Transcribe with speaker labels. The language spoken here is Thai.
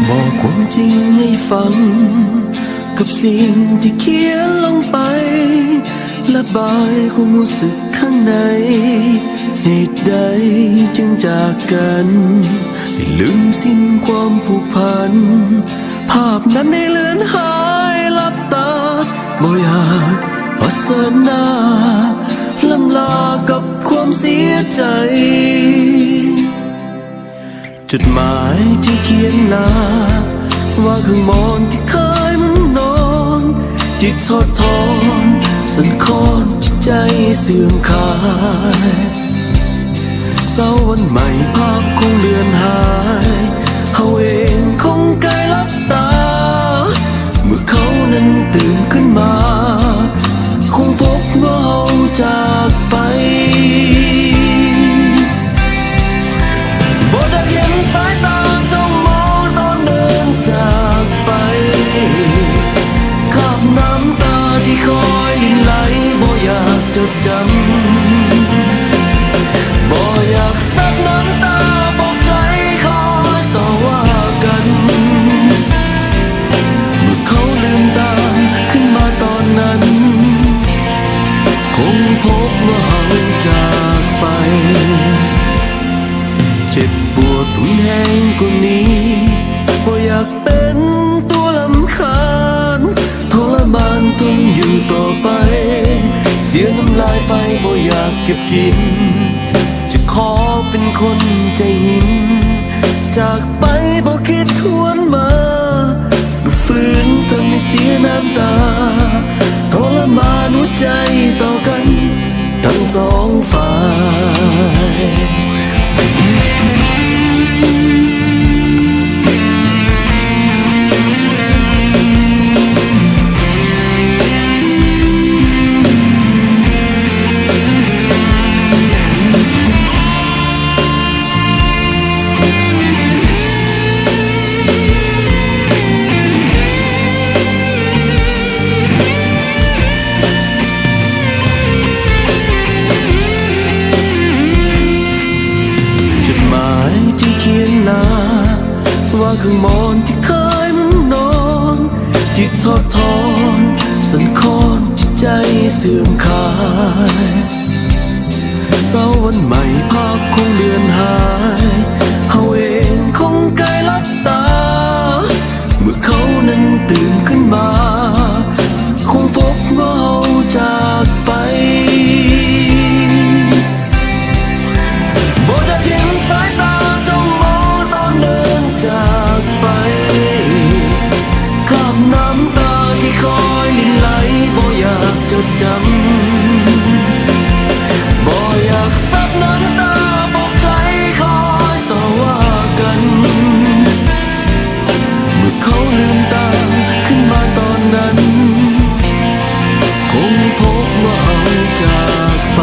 Speaker 1: บอกความจริงให้ฟังกับสิ่งที่เขียนลงไประบายความรู้สึกข้างในเหตุใดจึงจากกันให้ลืมสิ้นความผูกพันภาพนั้นให้เลือนหายลับตาบ่อยากเผชิญหน้าล่ำลากับความเสียใจจดหมายที่เขียนลาว่าข้างมอนที่เคยมันนอนจิตทอดทอนสั่นคลอนจิตใจเสื่อมคลายเศร้าวันใหม่ภาพคงเลือนหายเฮาเองคงใกล้ลับตาเมื่อเขานั้นตื่นขึ้นมาคงพบว่าเฮาจากไปบ่จะเห็นสายตาจ้องมองตอนเดินจากไปคราบน้ำตาที่คอยลินไหลบ่อยากจดจำบ่อยากซับน้ำตาบอกใจคอยต่อว่ากันเมื่อเขาลืมตาขึ้นมาตอนนั้นคงพบว่าเฮาจากไปเจ็บปวดรุนแรงกว่านี้บ่อยากเป็นตัวรำคาญทรมานทนอยู่ต่อไปเสียน้ำลายไปบ่อยากเก็บกินจะขอเป็นคนใจหินจากไปบ่คิดทวนมาฝืนทำให้เสียน้ำตาทรมานหัวใจต่อกันทั้งสองฝ่ายว่าข้างมอนที่เคยมันนอนจิตทอดทอนสั่นคลอนจิตใจเสื่อมคลายเศร้าวันใหม่ภาพคงเลือนหายเฮาเองคงใกล้ลับตาเมื่อเขานั้นตื่นขึ้นมาคงพบว่าเฮาจากไปบ่จะเห็นสายตาจ้องมองตอนเดินจากไปคราบน้ำตาที่คอยลินไหลบ่อยากจดจำบ่อยากซับน้ำตาบอกใจคอยต่อว่ากันเมื่อเขาลืมตาขึ้นมาตอนนั้นคงพบว่าเฮาจากไป